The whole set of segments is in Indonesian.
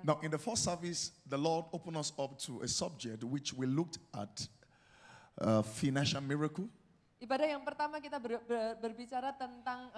sampaikan. Now, in the first service, the Lord opened us up to a subject which we looked at, financial miracle. Ibadah yang pertama kita berbicara tentang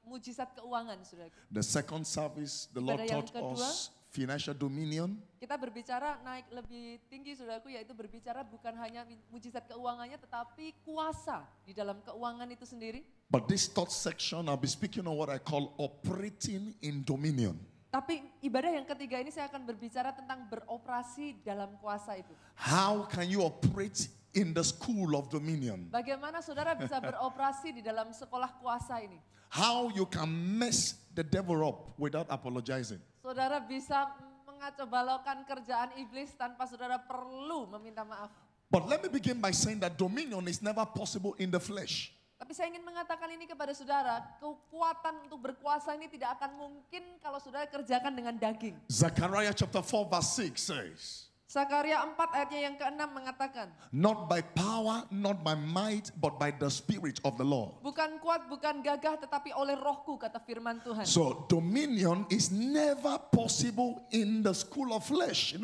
mujizat keuangan, saudaraku. The second service, the Lord Ibadah yang taught kedua, us financial dominion. Kita berbicara naik lebih tinggi, saudaraku, yaitu berbicara bukan hanya mujizat keuangannya, tetapi kuasa di dalam keuangan itu sendiri. But this third section, I'll be speaking on what I call operating in dominion. Tapi ibadah yang ketiga ini saya akan berbicara tentang beroperasi dalam kuasa itu. How can you operate in the school of dominion? Bagaimana saudara bisa beroperasi di dalam sekolah kuasa ini? How you can mess the devil up without apologizing? Saudara bisa mengacaubalaukan kerjaan iblis tanpa saudara perlu meminta maaf. But let me begin by saying that dominion is never possible in the flesh. Tapi saya ingin mengatakan ini kepada saudara, kekuatan untuk berkuasa ini tidak akan mungkin kalau saudara kerjakan dengan daging. Zechariah chapter 4 verse 6 says, Zakaria 4 ayatnya yang ke-6 mengatakan, not by power, not by might, but by the Spirit of the Lord. bukan kuat, bukan gagah, tetapi oleh rohku, kata firman Tuhan. So dominion is never possible in the school of flesh,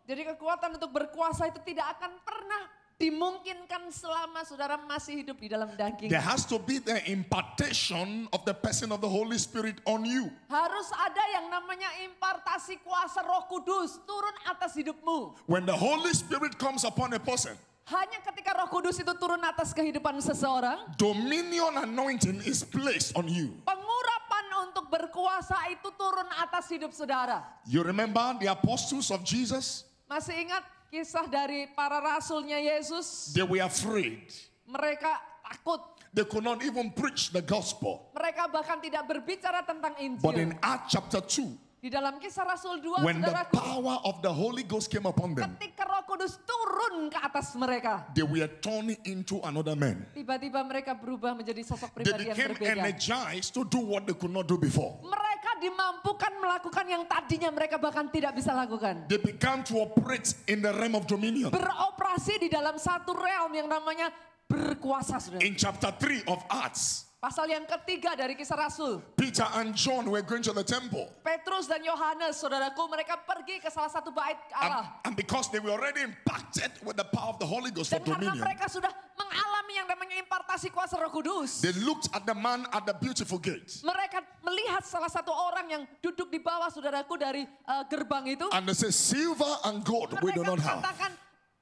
Jadi kekuatan untuk berkuasa itu tidak akan pernah dimungkinkan selama saudara masih hidup di dalam daging. There has to be the impartation of the person of the Holy Spirit on you. Harus ada yang namanya impartasi kuasa Roh Kudus turun atas hidupmu. When the Holy Spirit comes upon a person, Hanya ketika Roh Kudus itu turun atas kehidupan seseorang, dominion anointing is placed on you. pengurapan untuk berkuasa itu turun atas hidup saudara. You remember the apostles of Jesus? Masih ingat kisah dari para rasulnya Yesus? They were afraid. Mereka takut. They could not even preach the gospel. Mereka bahkan tidak berbicara tentang But Injil. in Acts chapter 2, Di dalam kisah Rasul 2, when the saudaraku, power of the Holy Ghost came upon them, ketika Roh Kudus turun ke atas mereka, they were turned into another man. tiba-tiba mereka berubah menjadi sosok They pribadi yang became berbeda. energized to do what they could not do before. Mereka dimampukan melakukan yang tadinya mereka bahkan tidak bisa lakukan. They began to operate in the realm of dominion. Beroperasi di dalam satu realm yang namanya berkuasa, saudara. In chapter 3 of Acts, Pasal yang ketiga dari kisah Rasul, Peter and John were going to the temple. Petrus dan Yohanes, saudaraku, mereka pergi ke salah satu bait Allah. And because they were already impacted with the power of the Holy Ghost for Dan karena dominion, mereka sudah mengalami yang namanya impartasi kuasa Roh Kudus, they looked at the man at the beautiful gate. mereka melihat salah satu orang yang duduk di bawah, saudaraku, dari gerbang itu. And they said, silver and gold we do Mereka not have. mengatakan,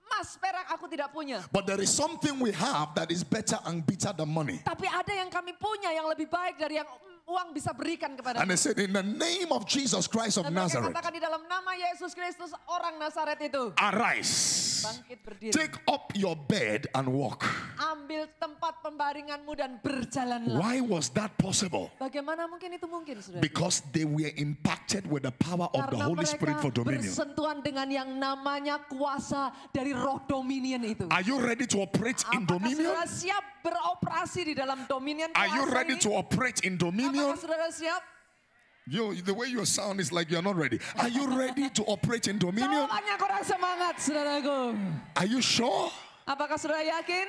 emas, perak aku tidak punya. But there is something we have that is better and better than money. Tapi ada yang kami punya yang lebih baik dari yang uang bisa berikan kepada And kami. they said, in the name of Jesus Christ of Dan mereka Nazareth, katakan di dalam nama Yesus Kristus orang Nazaret itu, arise, bangkit berdiri. take up your bed and walk. Ambil tempat pembaringanmu dan berjalanlah. Why was that possible? Bagaimana mungkin itu mungkin, saudara? Because they were impacted with the power of the Karena Holy Spirit for mereka dominion. bersentuhan dengan yang namanya kuasa dari roh dominion itu. Are you ready to operate in Apakah dominion? saudara siap beroperasi di dalam dominion Are you kuasa ready ini? to operate in dominion? Apakah saudara siap? The way you sound is like you're not ready. Are you ready to operate in dominion? Jawabannya kurang semangat, saudaraku. Are you sure? Apakah saudara yakin?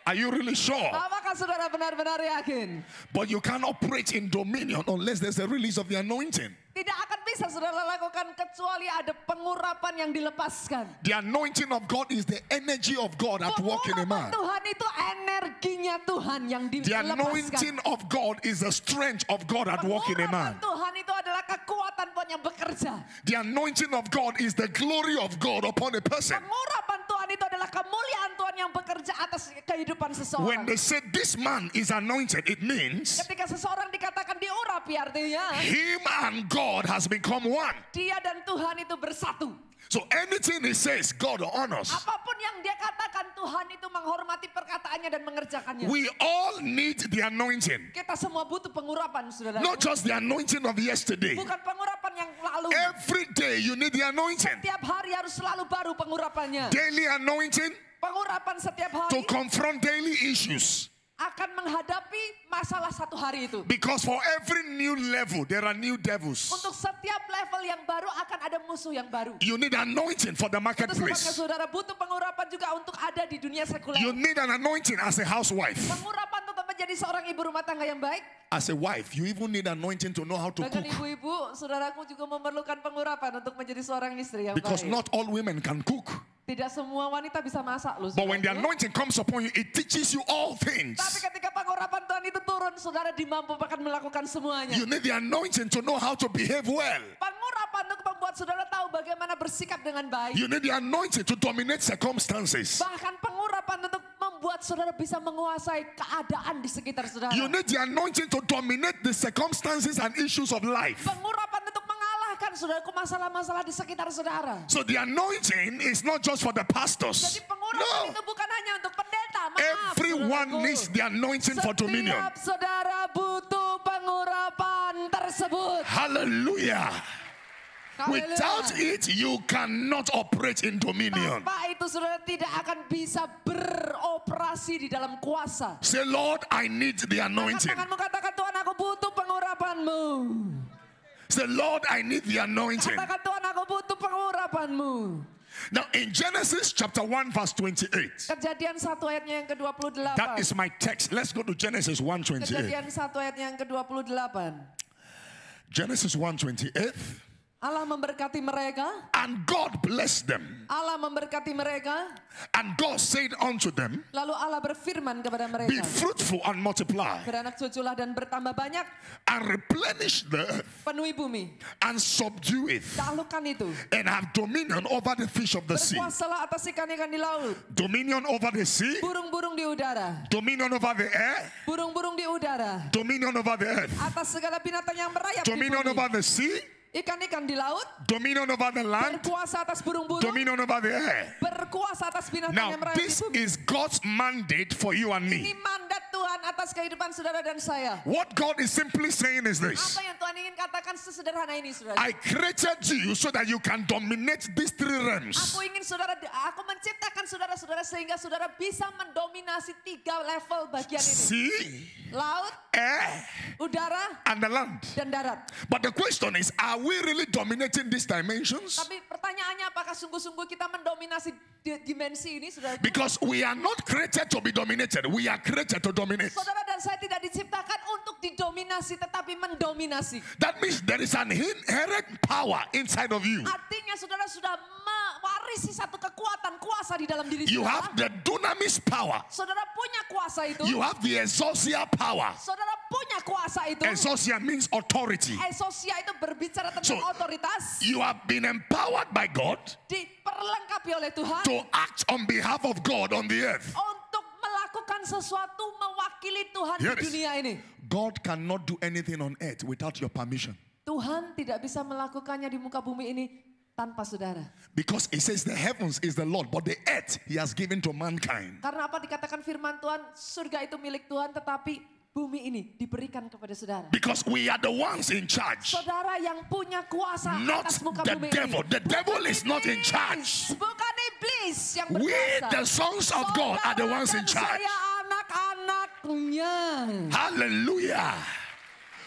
Are you really sure? Apakah saudara benar-benar yakin? But you can't operate in dominion unless there's a release of the anointing. Tidak akan bisa saudara lakukan kecuali ada pengurapan yang dilepaskan. The anointing of God is the energy of God at work in a man. Pengurapan Tuhan itu energinya Tuhan yang The dilepaskan. anointing of God is the strength of God at work in a man. Pengurapan Tuhan itu adalah kekuatan Tuhan yang bekerja. The anointing of God is the glory of God upon a person. Pengurapan Tuhan itu adalah kemuliaan Tuhan yang bekerja atas kehidupan When seseorang. they say this man is anointed, it means Ketika seseorang dikatakan diurapi, artinya him and God has become one. dia dan Tuhan itu bersatu. So anything he says, God honors. Apapun yang dia katakan, Tuhan itu menghormati perkataannya dan mengerjakannya. We all need the anointing. Kita semua butuh pengurapan, saudara. Not just the anointing of yesterday. Bukan pengurapan yang lalu. Every day you need the anointing. Setiap hari harus selalu baru pengurapannya. Daily anointing Pengurapan setiap hari to confront daily issues. akan menghadapi masalah satu hari itu. Because for every new level, there are new devils. Untuk setiap level yang baru akan ada musuh yang baru. You need anointing for the Itu sebabnya marketplace. saudara butuh pengurapan juga untuk ada di dunia sekuler. You need an anointing as a housewife. Pengurapan untuk menjadi menjadi seorang ibu rumah tangga yang baik, As a wife, you even need anointing to know how to bahkan cook. ibu-ibu, saudaraku juga memerlukan pengurapan untuk menjadi seorang istri yang Because baik. not all women can cook. Tidak semua wanita bisa masak loh. But when the saudaraku. anointing comes upon you, it teaches you all things. Tapi ketika pengurapan Tuhan itu turun, saudara dimampukan melakukan semuanya. You need the anointing to know how to behave well. Pengurapan untuk membuat saudara tahu bagaimana bersikap dengan baik. You need the anointing to dominate circumstances. Bahkan pengurapan untuk membuat saudara bisa menguasai keadaan di sekitar saudara. You need the anointing to dominate the circumstances and issues of life. Pengurapan untuk mengalahkan saudaraku masalah-masalah di sekitar saudara. So the anointing is not just for the pastors. Jadi pengurapan No. itu bukan hanya untuk pendeta. Maaf, Everyone saudaraku. needs the anointing for dominion. Setiap saudara butuh pengurapan tersebut. Hallelujah. Haleluya. Without it, you cannot operate in dominion. Tanpa itu saudara tidak akan bisa beroperasi di dalam kuasa. Say, Lord, I need the anointing. Tanganmu katakan, Tuhan aku butuh pengurapanmu. Say, Lord, I need the anointing. Katakan, Tuhan aku butuh pengurapanmu. Now, in Genesis chapter 1, verse 28, Kejadian 1 ayatnya yang ke-28. that is my text. Let's go to Genesis 1:28. Kejadian 1 ayatnya yang ke-28. Genesis 1:28. Allah memberkati mereka. And God blessed them. Allah memberkati mereka. And God said unto them, Lalu Allah berfirman kepada be mereka. fruitful and multiply, Beranak cuculah dan bertambah banyak. and replenish the earth, Penuhi bumi. and subdue it, Taklukkan itu. and have dominion over the fish of the sea, Berkuasalah atas ikan-ikan di laut. dominion over the sea, Burung-burung di udara. dominion over the air, Burung-burung di udara. dominion over the earth, Atas segala binatang yang merayap di dominion bumi. over the sea, Ikan-ikan di laut. dominion over the land, Berkuasa atas burung-burung. dominion over the air. Berkuasa atas binatang Now, yang merayap di this bumi. is God's mandate for you and Ini me. mandat Tuhan atas kehidupan saudara dan saya. What God is simply saying is this: Apa yang Tuhan ingin katakan sesederhana ini, saudara? I created you so that you can dominate these three realms. Aku menciptakan saudara-saudara sehingga saudara bisa mendominasi 3 level bagian ini. Sea, Laut, air, udara, and the land. dan darat. But the question is, are we really dominating these dimensions? Tapi pertanyaannya apakah sungguh-sungguh kita mendominasi dimensi ini, saudara? Because we are not created to be dominated, we are created to dominate. Saudara dan saya tidak diciptakan untuk didominasi tetapi mendominasi. That means there is an inherent power inside of you. Artinya saudara sudah mewarisi satu kekuatan kuasa di dalam diri You saudara. have the dunamis power. Saudara punya kuasa itu. You have the exousia power. Saudara punya kuasa itu. Exousia means authority. Exousia itu berbicara tentang So, otoritas. You have been empowered by God Diperlengkapi oleh Tuhan to act on behalf of God on the earth. untuk melakukan sesuatu mewakili Tuhan Hear di this. dunia ini. God cannot do anything on earth without your permission. Tuhan tidak bisa melakukannya di muka bumi ini tanpa saudara. Because it says the heavens is the Lord, but the earth he has given to mankind. Karena apa dikatakan firman Tuhan, surga itu milik Tuhan tetapi bumi ini diberikan kepada saudara. Because we are the ones in charge. Saudara yang punya kuasa Not atas muka the bumi devil. ini. The devil Bukan is not in iblis. charge. Bukan iblis yang We, berkuasa. the sons of God, are the ones Saudara in dan charge. saya anak-anaknya. Hallelujah.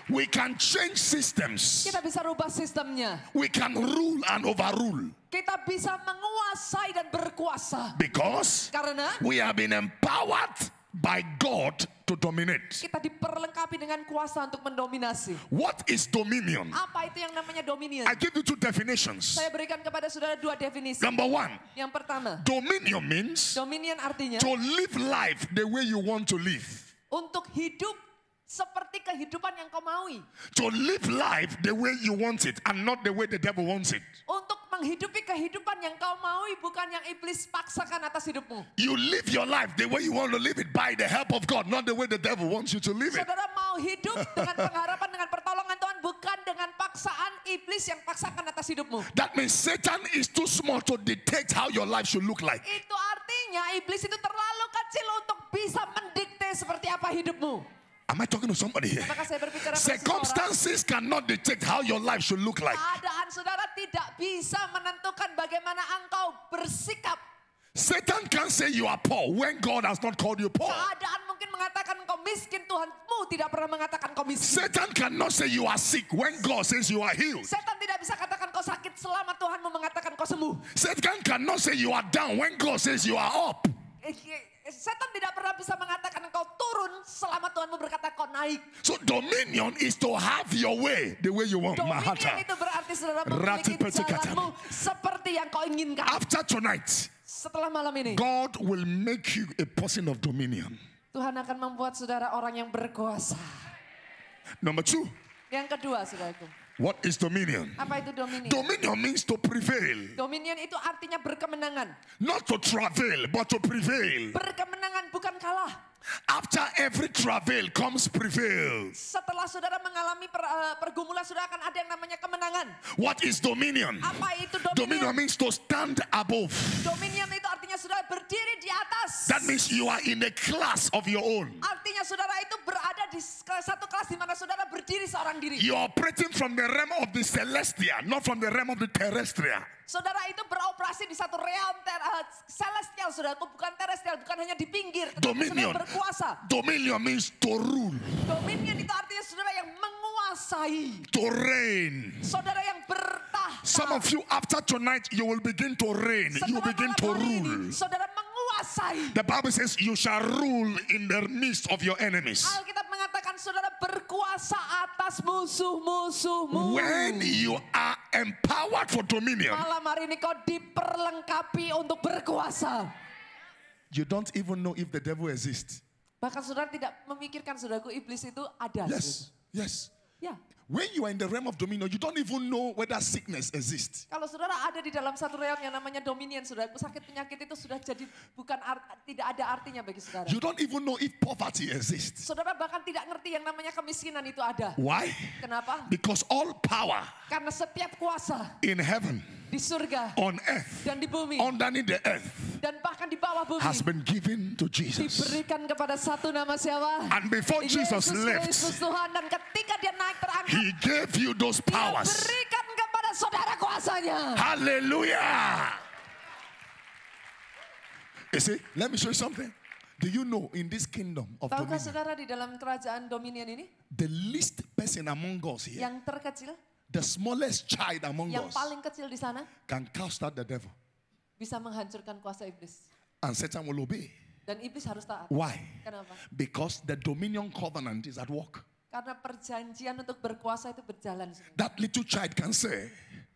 We can change systems. Kita bisa rubah sistemnya. We can rule and overrule. Kita bisa menguasai dan berkuasa. Because Karena we have been empowered by God to dominate. kita diperlengkapi dengan kuasa untuk mendominasi. What is dominion? Apa itu yang namanya dominion? I give you two definitions. Saya berikan kepada saudara 2 definisi. Number one, Yang pertama, dominion means dominion artinya to live life the way you want to live. untuk hidup seperti kehidupan yang kau maui. To live life the way you want it and not the way the devil wants it. Untuk menghidupi kehidupan yang kau maui, bukan yang iblis paksakan atas hidupmu. You live your life the way you want to live it by the help of God, not the way the devil wants you to live it. Saudara mau hidup dengan pengharapan, dengan pertolongan Tuhan, bukan dengan paksaan iblis yang paksakan atas hidupmu. That means Satan is too small to detect how your life should look like. Itu artinya iblis itu terlalu kecil untuk bisa mendikte seperti apa hidupmu. Am I talking to somebody here? Apakah saya berbicara pada seseorang? Circumstances cannot detect how your life should look like. Keadaan saudara tidak bisa menentukan bagaimana engkau bersikap. Satan can say you are poor when God has not called you poor. Keadaan mungkin mengatakan engkau miskin, Tuhanmu tidak pernah mengatakan engkau miskin. Satan cannot say you are sick when God says you are healed. Setan tidak bisa katakan kau sakit selama Tuhanmu mengatakan kau sembuh. Satan cannot say you are down when God says you are up. Setan tidak pernah bisa mengatakan engkau turun selama Tuhanmu berkata kau naik. So dominion is to have your way the way you want. Dominion Mahata. itu berarti saudara memiliki jalanmu seperti yang kau inginkan. After tonight, Setelah malam ini, God will make you a person of dominion. Tuhan akan membuat saudara orang yang berkuasa. Number 2, Yang kedua, saudaraku. what is dominion? Apa itu dominion? Dominion means to prevail. Dominion itu artinya berkemenangan. Not to travail, but to prevail. Berkemenangan bukan kalah. After every travail comes prevail. Setelah saudara mengalami pergumulan, saudara akan ada yang namanya kemenangan. What is dominion? Apa itu Dominion dominion? means to stand above. Dominion itu artinya saudara berdiri di atas. That means you are in a class of your own. Artinya saudara itu berada di satu kelas di mana saudara berdiri seorang diri. You are operating from the realm of the celestial, not from the realm of the terrestrial. Saudara itu beroperasi di satu realm celestial, saudaraku, bukan terrestrial, bukan hanya di pinggir, tetapi Dominion. saudara berkuasa. Dominion means to rule, Dominion itu artinya saudara yang menguasai, to reign. saudara yang bertahta. Some of you, after tonight, you will begin to reign. You Setelah begin malam to hari ini, rule. saudara menguasai. The Bible says you shall rule in the midst of your enemies. Alkitab mengatakan saudara berkuasa atas musuh-musuhmu. When you are empowered for dominion, Malam hari ini kau diperlengkapi untuk berkuasa. you don't even know if the devil exists. Bahkan saudara tidak memikirkan saudaraku iblis itu ada. Yes, yes. Ya. When you are in the realm of dominion, you don't even know whether sickness exists. Kalau saudara ada di dalam satu realm yang namanya dominion, saudaraku, sakit penyakit itu sudah jadi tidak ada artinya bagi saudara. You don't even know if poverty exists. Saudara bahkan tidak ngerti yang namanya kemiskinan itu ada. Why? Kenapa? Because all power Karena setiap kuasa in heaven, di surga on earth, dan di bumi underneath the earth, dan bahkan di bawah bumi has been given to Jesus. diberikan kepada satu nama siapa? And before Jesus Yesus left, Kristus Tuhan. Dan ketika dia naik terangkat, He gave you those dia powers. berikan kepada saudara kuasanya. Hallelujah. You see, let me show you something. Do you know in this kingdom of Tahukah dominion, saudara di dalam kerajaan dominion ini, the least person among us here, yang terkecil, the smallest child among yang us, paling kecil di sana, can cast out the devil bisa menghancurkan kuasa iblis. and Satan will obey. Dan iblis harus taat. Why? Kenapa? Because the dominion covenant is at work. Karena perjanjian untuk berkuasa itu berjalan. Saudara. That little child can say,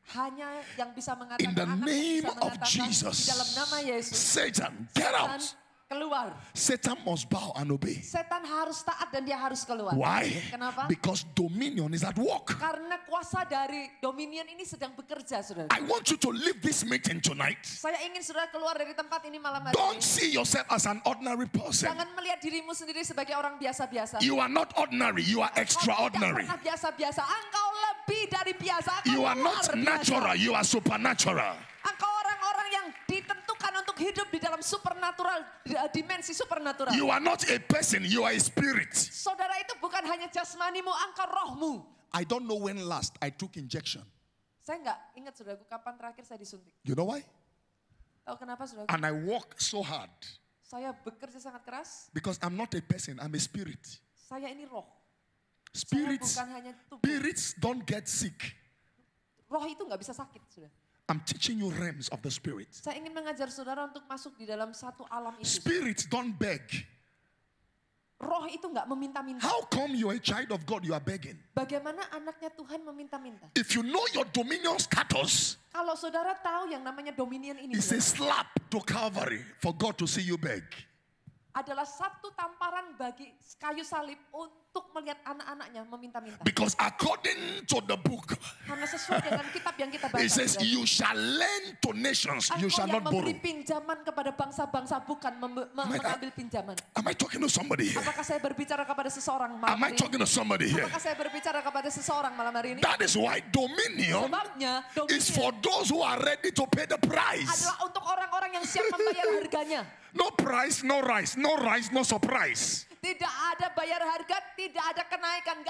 Hanya yang bisa mengatakan, in the anak yang name bisa of mengatakan, Jesus, di dalam nama Yesus, Satan, get Setan out. keluar. Satan must bow and obey. Setan harus taat dan dia harus keluar. Why? Kenapa? Because dominion is at work. Karena kuasa dari dominion ini sedang bekerja, saudara. I want you to leave this meeting tonight. Saya ingin saudara keluar dari tempat ini malam hari Don't ini. see yourself as an ordinary person. Jangan melihat dirimu sendiri sebagai orang biasa-biasa. You are not ordinary, you are Engkau extraordinary. tidak pernah biasa-biasa. Engkau lebih dari biasa. Engkau You are luar not biasa. natural, you are supernatural. Engkau orang-orang yang ditentukan untuk hidup di dalam supernatural, dimensi supernatural. You are not a person, you are a spirit. Saudara itu bukan hanya jasmanimu, engkau rohmu. I don't know when last I took injection. Saya nggak ingat saudaraku kapan terakhir saya disuntik. You know why? Tahu kenapa saudaraku? And I work so hard Saya bekerja sangat keras. because I'm not a person, I'm a spirit. Saya ini roh. Saya Spirits, bukan hanya tubuh. spirits don't get sick. Roh itu nggak bisa sakit, saudara. I'm teaching you realms of the spirit. Saya ingin mengajar saudara untuk masuk di dalam satu alam itu. Spirits don't beg. Roh itu nggak meminta-minta. How come you're a child of God, you are begging? Bagaimana anaknya Tuhan meminta-minta? If you know your dominion status, Kalau saudara tahu yang namanya dominion ini it's a saudara, slap to Calvary for God to see you beg. adalah satu tamparan bagi kayu salib untuk melihat anak-anaknya meminta-minta. Because according to the book, Karena sesuai dengan kitab yang kita baca. it says saudara. you shall lend to nations, you Engkau shall yang not borrow. memberi pinjaman kepada bangsa-bangsa, bukan mengambil pinjaman. Am I talking to somebody here? Apakah saya berbicara kepada seseorang Am malam I hari talking ini? to somebody here? Apakah saya berbicara kepada seseorang malam hari ini? That is why dominion Sebabnya is for dominion those who are ready to pay the price. adalah untuk orang-orang yang siap membayar harganya. No price, no rise, no rise, no surprise. Tidak ada bayar harga, tidak ada kenaikan,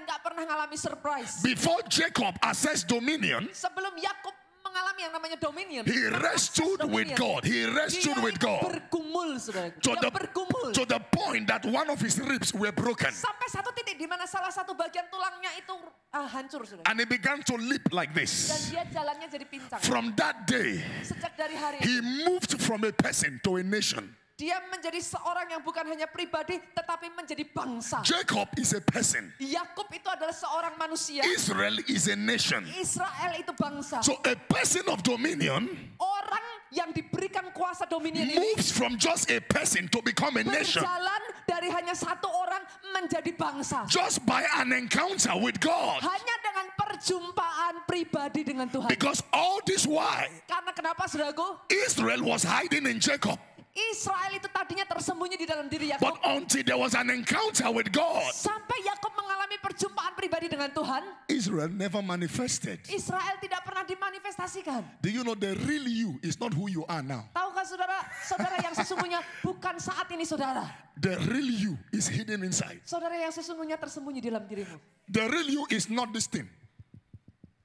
nggak pernah ngalami surprise. Before Jacob assessed dominion, Sebelum Yakub mengalami yang namanya dominion. He wrestled with God. He wrestled Dia with itu God. bergumul, saudaraku. To Dia bergumul. the point that one of his ribs were broken. Sampai satu titik di mana salah satu bagian tulangnya itu hancur, saudara. And he began to leap like Dan this. dia jalannya jadi pincang. From that day, Sejak dari hari he itu, moved from a person to a nation. dia menjadi seorang yang bukan hanya pribadi, tetapi menjadi bangsa. Jacob is a person. Yakub itu adalah seorang manusia. Israel is a nation. Israel itu bangsa. So a person of dominion Orang yang diberikan kuasa dominion ini moves from just a person to become a nation berjalan dari hanya satu orang menjadi bangsa. just by an encounter with God. Hanya dengan perjumpaan pribadi dengan Tuhan. Because all this while, Karena kenapa, saudaraku? Israel was hiding in Jacob. Israel itu tadinya tersembunyi di dalam diri But Yakub. until there was an encounter with God, Sampai Yakub mengalami perjumpaan pribadi dengan Tuhan, Israel never manifested. Israel tidak pernah dimanifestasikan. Do you know the real you is not who you are now? Tahukah saudara, saudara yang sesungguhnya bukan saat ini saudara. The real you is hidden inside. Saudara yang sesungguhnya tersembunyi di dalam dirimu. The real you is not this thing.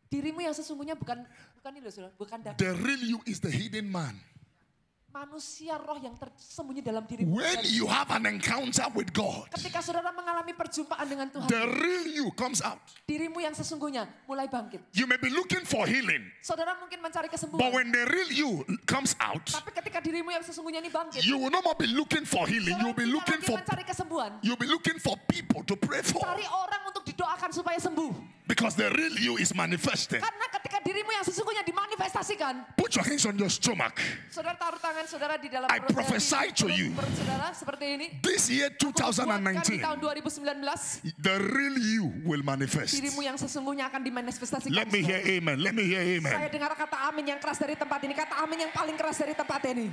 Dirimu yang sesungguhnya bukan ini loh saudara, bukan daging. The real you is the hidden man. Manusia roh yang tersembunyi dalam dirimu. When you have an encounter with God, Ketika saudara mengalami perjumpaan dengan Tuhan, the real you comes out. dirimu yang sesungguhnya mulai bangkit. You may be looking for healing, Saudara mungkin mencari but kesembuhan. when the real you comes out, Tapi ketika dirimu yang sesungguhnya ini bangkit, you will no more be looking for healing. You'll be saudara looking tidak for lagi mencari kesembuhan. you'll be looking for people to pray for. Cari orang untuk didoakan supaya sembuh. Because the real you is manifesting. Karena ketika dirimu yang sesungguhnya dimanifestasikan, Put your hands on your stomach. saudara taruh tangan saudara di dalam I prophesy to you. perut saudara seperti ini. This year Aku buatkan di 2019, tahun 2019, the real you will manifest. dirimu yang sesungguhnya akan dimanifestasikan. Let me hear amen. Let me hear Saya amen. dengar kata amin yang keras dari tempat ini. Kata amin yang paling keras dari tempat ini.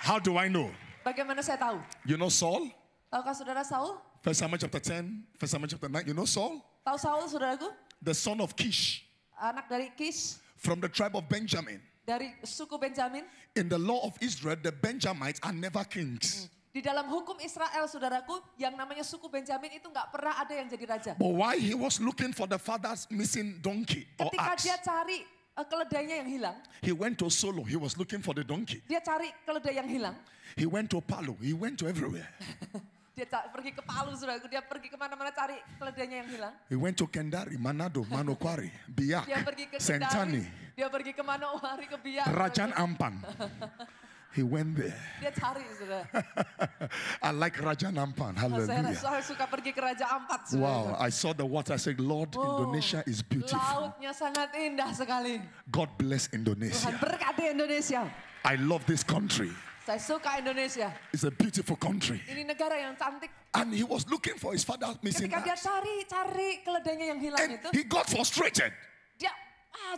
How do I know? Bagaimana saya tahu? You know Saul? Tahukah saudara Saul? 1 Samuel chapter 10, 1 Samuel chapter 9. You know Saul? Tahu Saul saudaraku? The son of Kish Anak dari Kish, from the tribe of Benjamin. dari suku Benjamin. In the law of Israel, the Benjamites are never kings. Di dalam hukum Israel saudaraku, yang namanya suku Benjamin itu nggak pernah ada yang jadi raja. But why he was looking for the father's missing donkey or Ketika axe, dia cari keledainya yang hilang, he went to Solo. He was looking for the donkey. dia cari keledai yang hilang. He went to Palu. He went to everywhere. Dia pergi ke Palu saudaraku, dia pergi kemana-mana cari keledainya yang hilang. He went to Kendari, Manado, Manokwari, Dia Biak, pergi ke Sentani, Kendari, dia pergi ke Manowari, ke Biak. Rajan Ampan. He went there. Dia cari saudara. I like Rajan Ampan. Hallelujah. Saya suka pergi ke Raja Ampat saudara. Wow, I saw the water. I said, Lord, Indonesia is beautiful. Lautnya sangat indah sekali. God bless Tuhan Indonesia. berkati Indonesia. I love this country. Saya suka Indonesia. It's a beautiful country. Ini negara yang cantik. And he was looking for his father's missing Ketika dia axe. cari keledainya yang hilang And itu, he got frustrated. dia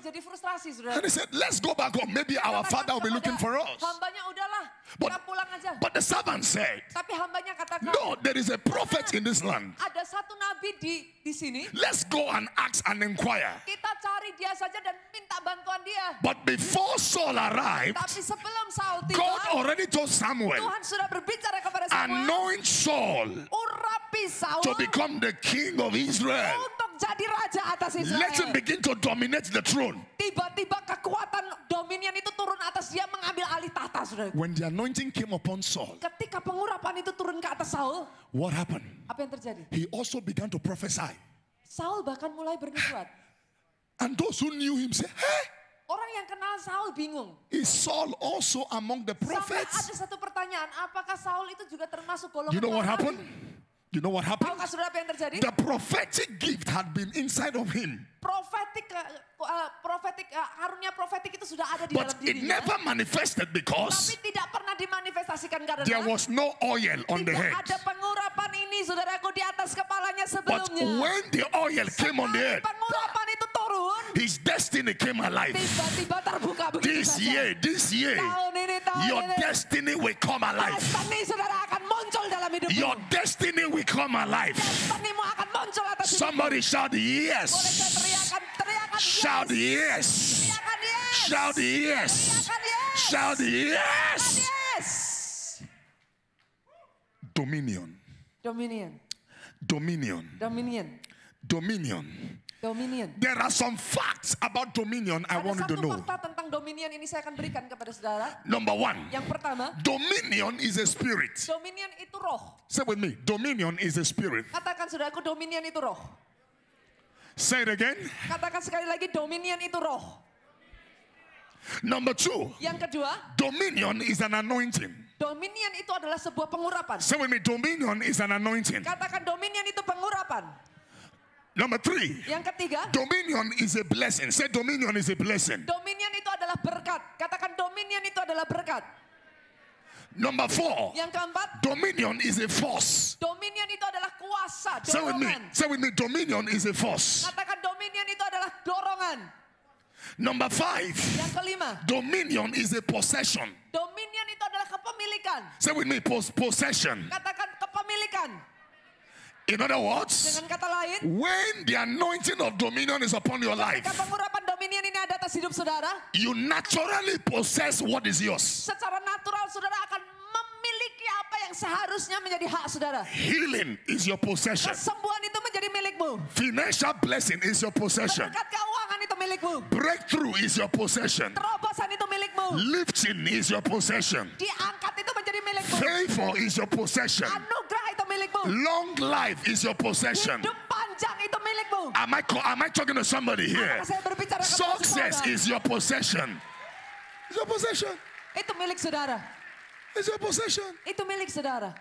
jadi frustrasi saudara. And he said, let's go back home. Maybe our father will be looking for us. Hambanya udahlah, But- kita pulang aja. But the servant said, Tapi hambanya katakan, no, there is a prophet in this land. ada satu nabi di sini. Let's go and ask and inquire. Kita cari dia saja dan minta bantuan dia. But before Saul arrived, Tapi sebelum Saul tiba, God already told Samuel, Tuhan sudah berbicara kepada Samuel, anoint Saul urapi Saul to become the king of Israel. untuk jadi raja atas Israel. Let him begin to dominate the throne. Tiba-tiba kekuatan dominion itu turun atas dia, mengambil alih tahta saudara. When the anointing came upon Saul, Ketika pengurapan itu turun ke atas Saul, what happened? apa yang terjadi? He also began to prophesy. Saul bahkan mulai bernubuat. And those who knew him said, hey, Orang yang kenal Saul bingung. is Saul also among the Sampai prophets? ada satu pertanyaan, apakah Saul itu juga termasuk golongan You know what orang happened? nabi? You know what happened? Tahukah saudara apa yang terjadi? The prophetic gift had been inside of him, Karunia profetik itu sudah ada di but dalam it dirinya. never manifested Tapi because tidak pernah dimanifestasikan karena there was no oil on the tidak head. ada pengurapan ini saudaraku di atas kepalanya But sebelumnya. when the oil came on the Sekali head, pengurapan itu turun, his destiny came alive. tiba-tiba terbuka begitu This saja. year, Tahun ini, your destiny will come alive. destiny saudara akan muncul dalam hidupmu. Your destiny will come alive. Destinimu akan muncul atas hidupmu. Somebody shout Boleh yes. saya teriakan Shout yes. Teriakan yes. Shout yes. Teriakan yes. Shout yes. Yes. Dominion. Dominion. Dominion. Dominion. Dominion. Dominion. There are some facts about dominion I Ada want you to satu know. fakta tentang dominion ini saya akan berikan kepada saudara. Number one, Yang pertama, dominion is a spirit. dominion itu roh. Say with me, dominion is a spirit. Katakan saudaraku, dominion itu roh. Say it again. Katakan sekali lagi, dominion itu roh. Number two, Yang kedua, dominion is an anointing. dominion itu adalah sebuah pengurapan. Say with me, dominion is an anointing. Katakan dominion itu pengurapan. Number three, Yang ketiga, dominion is a blessing. Say dominion is a blessing. dominion itu adalah berkat. Katakan dominion itu adalah berkat. Number four, Yang keempat, dominion is a force. dominion itu adalah kuasa, Say with me. dorongan. Say with me, dominion is a force. Katakan dominion itu adalah dorongan. Number five, Yang kelima, dominion is a possession. dominion itu adalah kepemilikan. Say with me, possession. Katakan kepemilikan. In other words, Dengan kata lain, when the anointing of dominion is upon your life, ketika pengurapan dominion ini ada atas hidup saudara, you naturally possess what is yours. secara natural saudara akan memiliki apa yang seharusnya menjadi hak saudara. Healing is your possession. Kesembuhan itu menjadi milikmu. Financial blessing is your possession. Berkat keuangan itu milikmu. Breakthrough is your possession. Terobosan itu milikmu. Lifting is your possession. Diangkat itu menjadi milikmu. Favor is your possession. Anugerah itu milikmu. Long life is your possession. Hidup panjang itu milikmu. Am I talking to somebody here? Apakah saya berbicara kepada Success saudara? is your possession. It's your possession. Itu milik saudara. It's your possession. Itu milik saudara.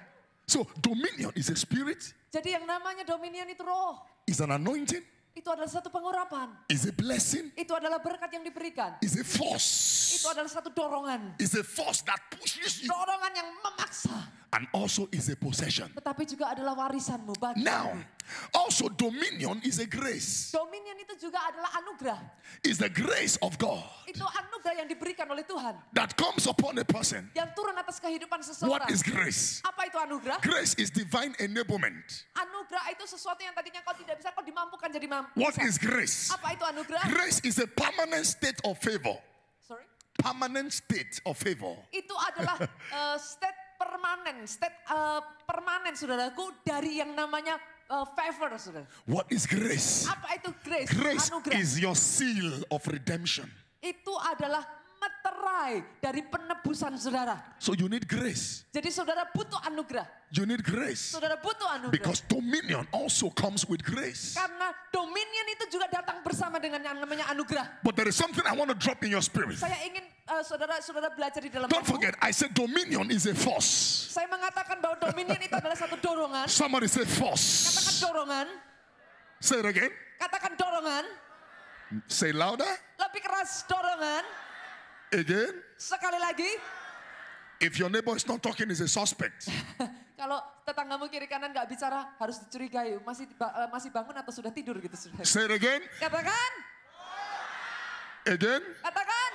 So dominion is a spirit, Jadi yang namanya dominion itu roh. is an anointing, Itu adalah satu pengurapan. is a blessing, Itu adalah berkat yang diberikan. is a force. Itu adalah satu dorongan. Is a force that pushes you, Dorongan yang memaksa. and also is a possession. Tetapi juga adalah warisanmu. Bagianmu. Now, also dominion is a grace. Dominion itu juga adalah anugerah. Is the grace of God Itu anugerah yang diberikan oleh Tuhan. that comes upon a person. Yang turun atas kehidupan What seseorang. is grace? Apa itu anugerah? Grace is divine enablement. Anugerah itu sesuatu yang tadinya kau tidak bisa, kau dimampukan jadi mampu. What is grace? Apa itu anugerah? Grace is a permanent state of favor. Sorry. Permanent state of favor. Itu adalah state permanen saudaraku dari yang namanya favor saudara. What is grace? Apa itu grace? Grace Anugerah. is your seal of redemption. Itu adalah meterai dari penebusan saudara. So you need grace. Jadi saudara butuh anugerah. You need grace. Saudara butuh anugerah. Because dominion also comes with grace. Karena dominion itu juga datang bersama dengan yang namanya anugerah. But there is something I want to drop in your spirit. Saya ingin saudara belajar di dalam Don't aku. forget, I said dominion is a force. Saya mengatakan bahwa dominion itu adalah satu dorongan. Somebody say Katakan force. dorongan. Say it again. Katakan dorongan. Say louder. Lebih keras dorongan. Again. Sekali lagi. If your neighbor is not talking, is a suspect. Kalau tetanggamu kiri kanan nggak bicara, harus dicurigai. Masih bangun atau sudah tidur gitu. Saudara. Say it again. Katakan. Again. Katakan.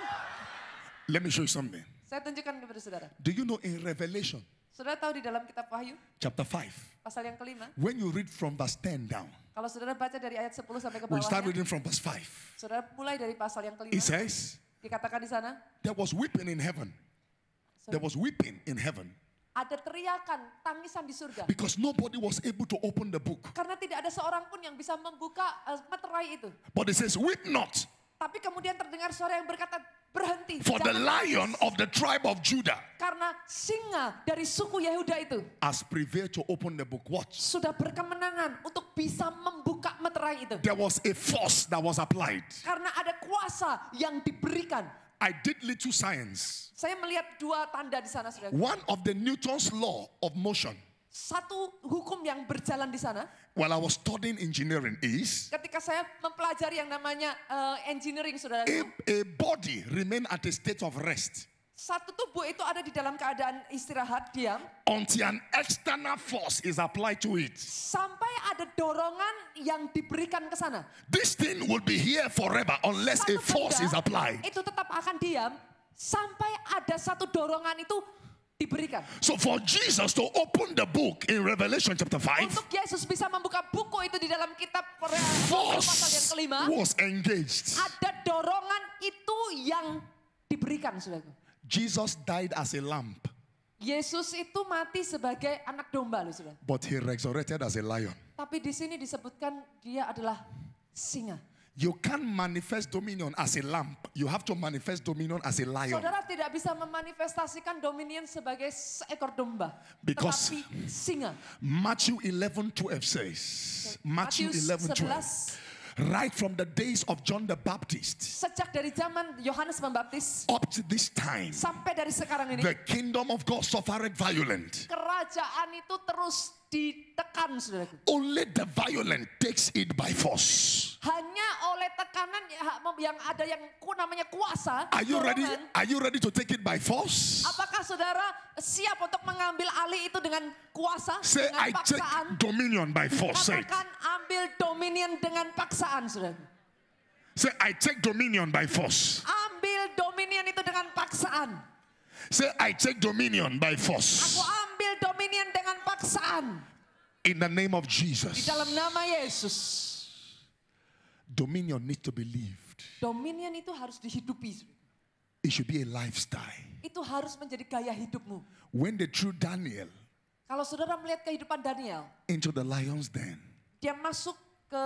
Let me show you something. Saya tunjukkan kepada saudara. Do you know in Revelation Saudara tahu di dalam kitab Wahyu, chapter 5, pasal yang kelima, when you read from verse 10 down, kalau saudara baca dari ayat 10 sampai ke we start bawahnya, reading from verse 5. saudara mulai dari pasal yang kelima, It says, dikatakan di sana, there was weeping in heaven. There was weeping in heaven ada teriakan, tangisan di surga. because nobody was able to open the book. Karena tidak ada seorang pun yang bisa membuka meterai itu. But it says, weep not, Tapi kemudian terdengar suara yang berkata, berhenti. for the jangan lion menangis." of the tribe of Judah Karena singa dari suku Yehuda itu has prevailed to open the book. Watch. sudah berkemenangan untuk bisa membuka meterai itu. There was a force that was applied. Karena ada kuasa yang diberikan. I did little science. Saya melihat dua tanda di sana, saudara. One of the Newton's law of motion Satu hukum yang berjalan di sana, while I was studying engineering is ketika saya mempelajari yang namanya engineering, saudara. a body remain at a state of rest Satu tubuh itu ada di dalam keadaan istirahat, diam, until an external force is applied to it. sampai ada dorongan yang diberikan ke sana. This thing will be here forever unless a Satu force is benda applied. itu tetap akan diam sampai ada satu dorongan itu diberikan. So for Jesus to open the book in Revelation chapter 5, Untuk Yesus bisa membuka buku itu di dalam kitab pasal yang force kelima, was engaged. ada dorongan itu yang diberikan, saudaraku. Jesus died as a lamb, Yesus itu mati sebagai anak domba, loh, saudara. but he resurrected as a lion. Tapi di sini disebutkan dia adalah singa. You can't manifest dominion as a lamb. You have to manifest dominion as a lion. Saudara tidak bisa memanifestasikan dominion sebagai seekor domba, Because tetapi singa. Matthew 11:12 says, Matthew 11:12. Right from the days of John the Baptist Sejak dari zaman Yohanes Pembaptis up to this time, sampai dari sekarang ini, the kingdom of God suffered violent. kerajaan itu terus ditekan, saudaraku. Only the violent takes it by force. Hanya oleh tekanan yang ada yang namanya kuasa. Are you ready? dorongan. Are you ready to take it by force? Apakah saudara siap untuk mengambil alih itu dengan kuasa, Say, dengan I take paksaan? dominion by force. Say, it. Katakan ambil dominion dengan paksaan, saudara. Say, I take dominion by force. Ambil dominion itu dengan paksaan. Say, I take dominion by Aku force. ambil dominion dengan paksaan. In the name of Di Jesus. dalam nama Yesus. Dominion needs to be lived. Dominion itu harus dihidupi. It should be a lifestyle. Itu harus menjadi gaya hidupmu. When they threw Daniel Kalau saudara melihat kehidupan Daniel, into the lion's den, dia masuk ke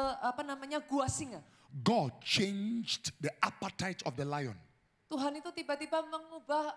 gua singa. God changed the appetite of the lion. Tuhan itu tiba-tiba mengubah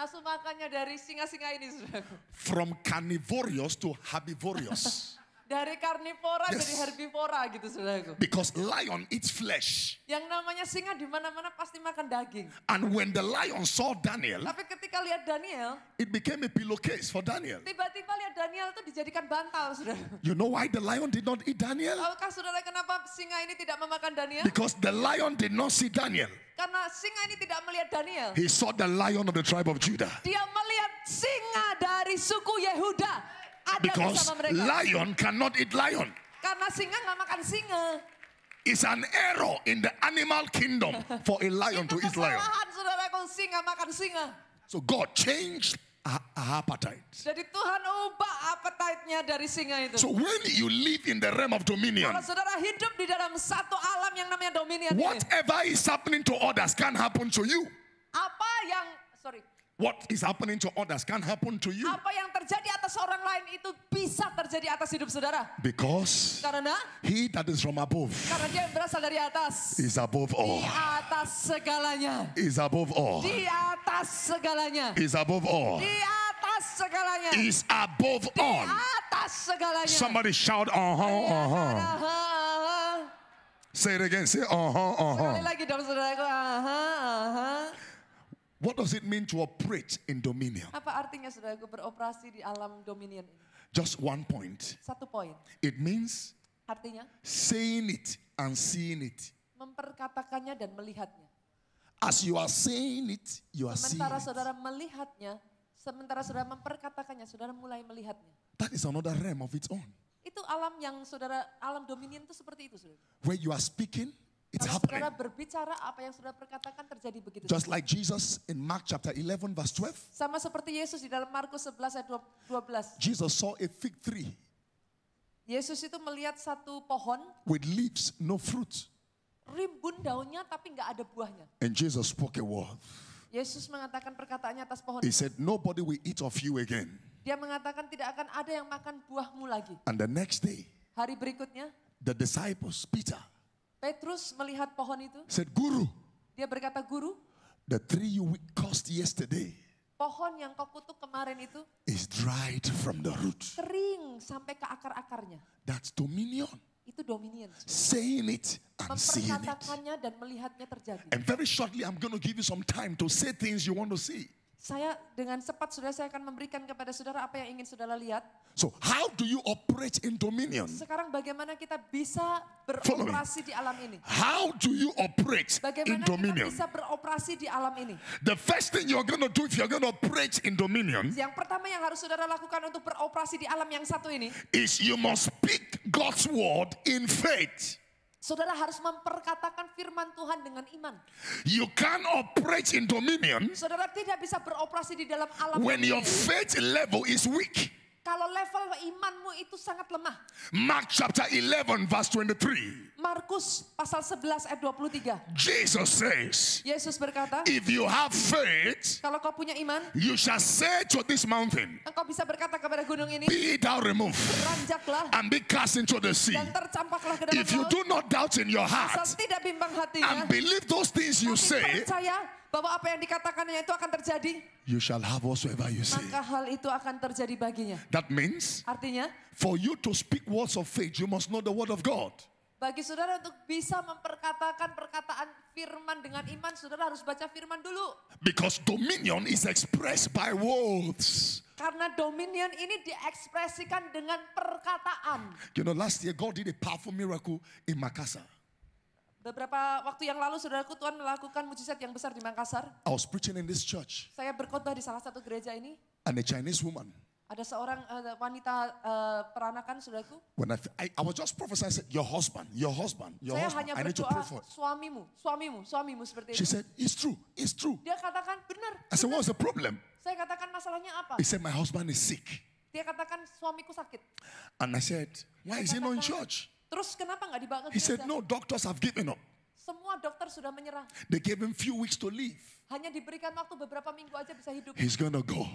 nafsu makannya dari singa-singa ini, saudaraku. From carnivorous to herbivorous. Dari karnivora Yes. jadi herbivora gitu, saudaraku. Because lion eats flesh. Yang namanya singa di mana-mana pasti makan daging. And when the lion saw Daniel, Tapi ketika lihat Daniel, it became a pillowcase for Daniel. tiba-tiba lihat Daniel itu dijadikan bantal, saudara. You know why the lion did not eat Daniel? Tahukah saudara kenapa singa ini tidak memakan Daniel? Because the lion did not see Daniel. Karena singa ini tidak melihat Daniel. He saw the lion of the tribe of Judah. Dia melihat singa dari suku Yehuda ada Because bersama mereka. lion cannot eat lion. Karena singa nggak makan singa. It's an error in the animal kingdom for a lion Itu to eat lion. kesalahan, saudaraku, singa makan singa. So God changed our appetite. Jadi Tuhan ubah appetite-nya dari singa itu. So when you live in the realm of dominion, Kalau saudara hidup di dalam satu alam yang namanya dominion ini, whatever is happening to others can happen to you. What is happening to others can happen to you. Apa yang terjadi atas orang lain itu bisa terjadi atas hidup saudara. Because Karena he that is from above dia berasal dari atas. is above all. Di atas segalanya. Is above all. Di atas segalanya. Is above all. Di atas segalanya. Is above Di all. atas segalanya. Somebody shout, Say it again. Say, Sekali lagi dong saudaraku. What does it mean to operate in dominion? Apa artinya saudaraku beroperasi di alam dominion ini? Just one point. Satu poin. It means Artinya saying it and seeing it. memperkatakannya dan melihatnya. As you are saying it, you are seeing Sementara it. saudara melihatnya, sementara saudara memperkatakannya, saudara mulai melihatnya. That is another realm of its own. Itu alam yang saudara, alam dominion itu seperti itu, saudara. Where you are speaking, it's Kalau happening. saudara berbicara, apa yang saudara perkatakan terjadi begitu. Just like Jesus in Mark chapter 11 verse 12. Sama seperti Yesus di dalam Markus 11 ayat 12. Jesus saw a fig tree Yesus itu melihat satu pohon, with leaves, no fruit. rimbun daunnya tapi nggak ada buahnya. And Jesus spoke a word. Yesus mengatakan perkataannya atas pohon He itu. said, nobody will eat of you again. Dia mengatakan tidak akan ada yang makan buahmu lagi. And the next day, Hari berikutnya, the disciples, Peter, Petrus melihat pohon itu. said, Guru, Dia berkata, Guru, the tree you cursed yesterday pohon yang kau kutuk kemarin itu is dried from the root. kering sampai ke akar-akarnya. That's dominion. Itu dominion. Saying it and seeing it. Memperkatakannya dan melihatnya terjadi. And very shortly, I'm going to give you some time to say things you want to see. Saya dengan cepat saya akan memberikan kepada saudara apa yang ingin saudara lihat. So how do you operate in dominion? Sekarang bagaimana kita bisa Follow me. beroperasi di alam ini? How do you operate in Bagaimana kita dominion? bisa beroperasi di alam ini? The first thing you're going to do if you're going to operate in dominion Yang pertama yang harus saudara lakukan untuk beroperasi di alam yang satu ini, is you must speak God's word in faith. saudara harus memperkatakan firman Tuhan dengan iman. You can't operate in dominion Saudara tidak bisa beroperasi di dalam alam when your ini faith level is weak. kalau level imanmu itu sangat lemah. Mark chapter 11 verse 23. Markus pasal 11 ayat 23. Jesus says, Yesus berkata, if you have faith, kalau kau punya iman, you shall say to this mountain, engkau bisa berkata kepada gunung ini, be thou removed beranjaklah and be cast into the sea. dan tercampaklah ke dalam If you laut. do not doubt in your Asal heart tidak bimbang and hatinya, believe those things you tapi say, percaya bahwa apa yang dikatakannya itu akan terjadi, you shall have whatsoever you say. maka hal itu akan terjadi baginya. That means Artinya, for you to speak words of faith, you must know the word of God. bagi saudara untuk bisa memperkatakan perkataan firman dengan iman, saudara harus baca firman dulu. Because dominion is expressed by words. Karena dominion ini diekspresikan dengan perkataan. You know, last year God did a powerful miracle in Makassar. Beberapa waktu yang lalu, saudaraku, Tuhan melakukan mujizat yang besar di Makassar. I was preaching in this church, Saya berkhotbah di salah satu gereja ini. and a Chinese woman, Ada seorang wanita peranakan, saudaraku. when I was just prophesying, I said, your husband, Saya hanya I need to berdoa, pray for it. suamimu seperti She itu. said, it's true. Dia katakan, benar. I said, what's the problem? Saya katakan, masalahnya apa? He said, my husband is sick. Dia katakan, suamiku sakit. And I said, why is he not in church? Terus kenapa nggak dibawa ke He said, gereja? no, doctors have given up. Semua dokter sudah menyerah. They gave him few weeks to live. Hanya diberikan waktu beberapa minggu aja bisa hidup. He's going to go.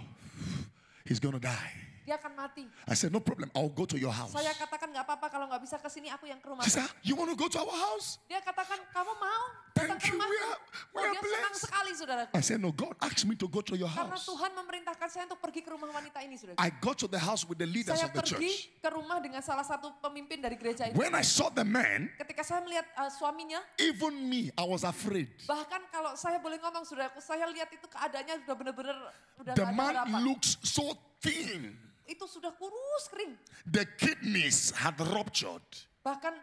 He's going to die. Dia akan mati. I said, no problem. I'll go to your house. Saya katakan nggak apa-apa kalau nggak bisa ke sini, aku yang ke rumah. She said, you want to go to our house? Dia katakan, kamu mau datang Thank ke you, rumahku? we are Dia senang blessed. sekali, saudaraku. I said, no, God asked me to go to your Karena house. Tuhan memerintahkan saya untuk pergi ke rumah wanita ini, saudaraku. I got to the house with the leaders Saya of the pergi church. ke rumah dengan salah satu pemimpin dari gereja ini. When I saw the man, Ketika saya melihat suaminya, even me, I was afraid. bahkan kalau saya boleh ngomong, saudaraku, saya lihat itu keadaannya sudah benar-benar udah The nggak ada man harapan. looks so thin. Itu sudah kurus kering. The kidneys had ruptured. Bahkan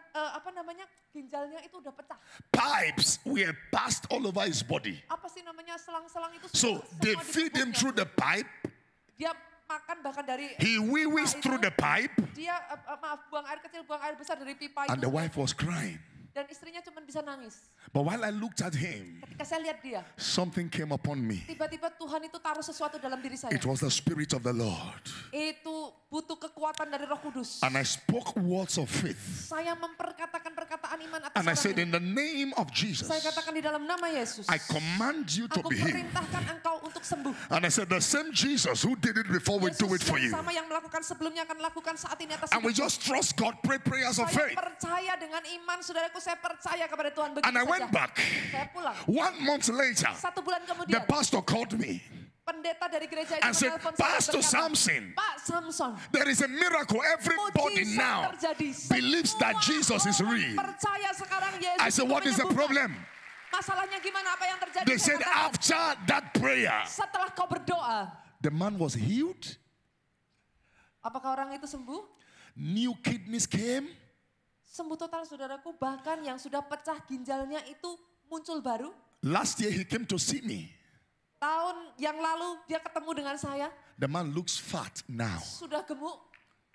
ginjalnya itu udah pecah. Pipes were passed all over his body. Apa sih namanya, selang-selang itu So semua they di feed him tubuhnya. through the pipe. Dia makan bahkan dari He wee-wees pipa through itu. the pipe. Dia buang air kecil, buang air besar dari pipa And itu. the wife was crying. Dan istrinya cuma bisa nangis. But while I looked at him, Ketika saya lihat dia, something came upon me. tiba-tiba Tuhan itu taruh sesuatu dalam diri saya. It was the Spirit of the Lord. Itu butuh kekuatan dari Roh Kudus. And I spoke words of faith. Saya memperkatakan perkataan iman atas And I orang said, ini. in the name of Jesus, Saya katakan di dalam nama Yesus, I command you to aku be healed. perintahkan engkau untuk sembuh. And I said, the same Jesus who did it before will do it Yesus for yang you. sama yang melakukan sebelumnya akan lakukan saat ini atas And we hidupmu. just trust God, pray prayers of Saya faith. percaya dengan iman, saudaraku, saya percaya kepada Tuhan begitu And I saja. went back. Saya pulang. 1 month later, 1 bulan the kemudian, pastor called me pendeta dari gereja itu and said, menelpon saya Pastor berkata, Samson, Pak Samson, there is a miracle. Everybody mujizat now terjadi. believes that Semua Jesus is orang real. percaya sekarang Yesus I said, itu what is the menyembuhkan. problem? Masalahnya gimana, apa yang terjadi? They Saya said, katakan, after that prayer, setelah kau berdoa, the man was healed. apakah orang itu sembuh? New kidneys came. Sembuh total, saudaraku. Bahkan yang sudah pecah ginjalnya itu muncul baru. Last year he came to see me. Tahun yang lalu dia ketemu dengan saya, The man looks fat now. sudah gemuk,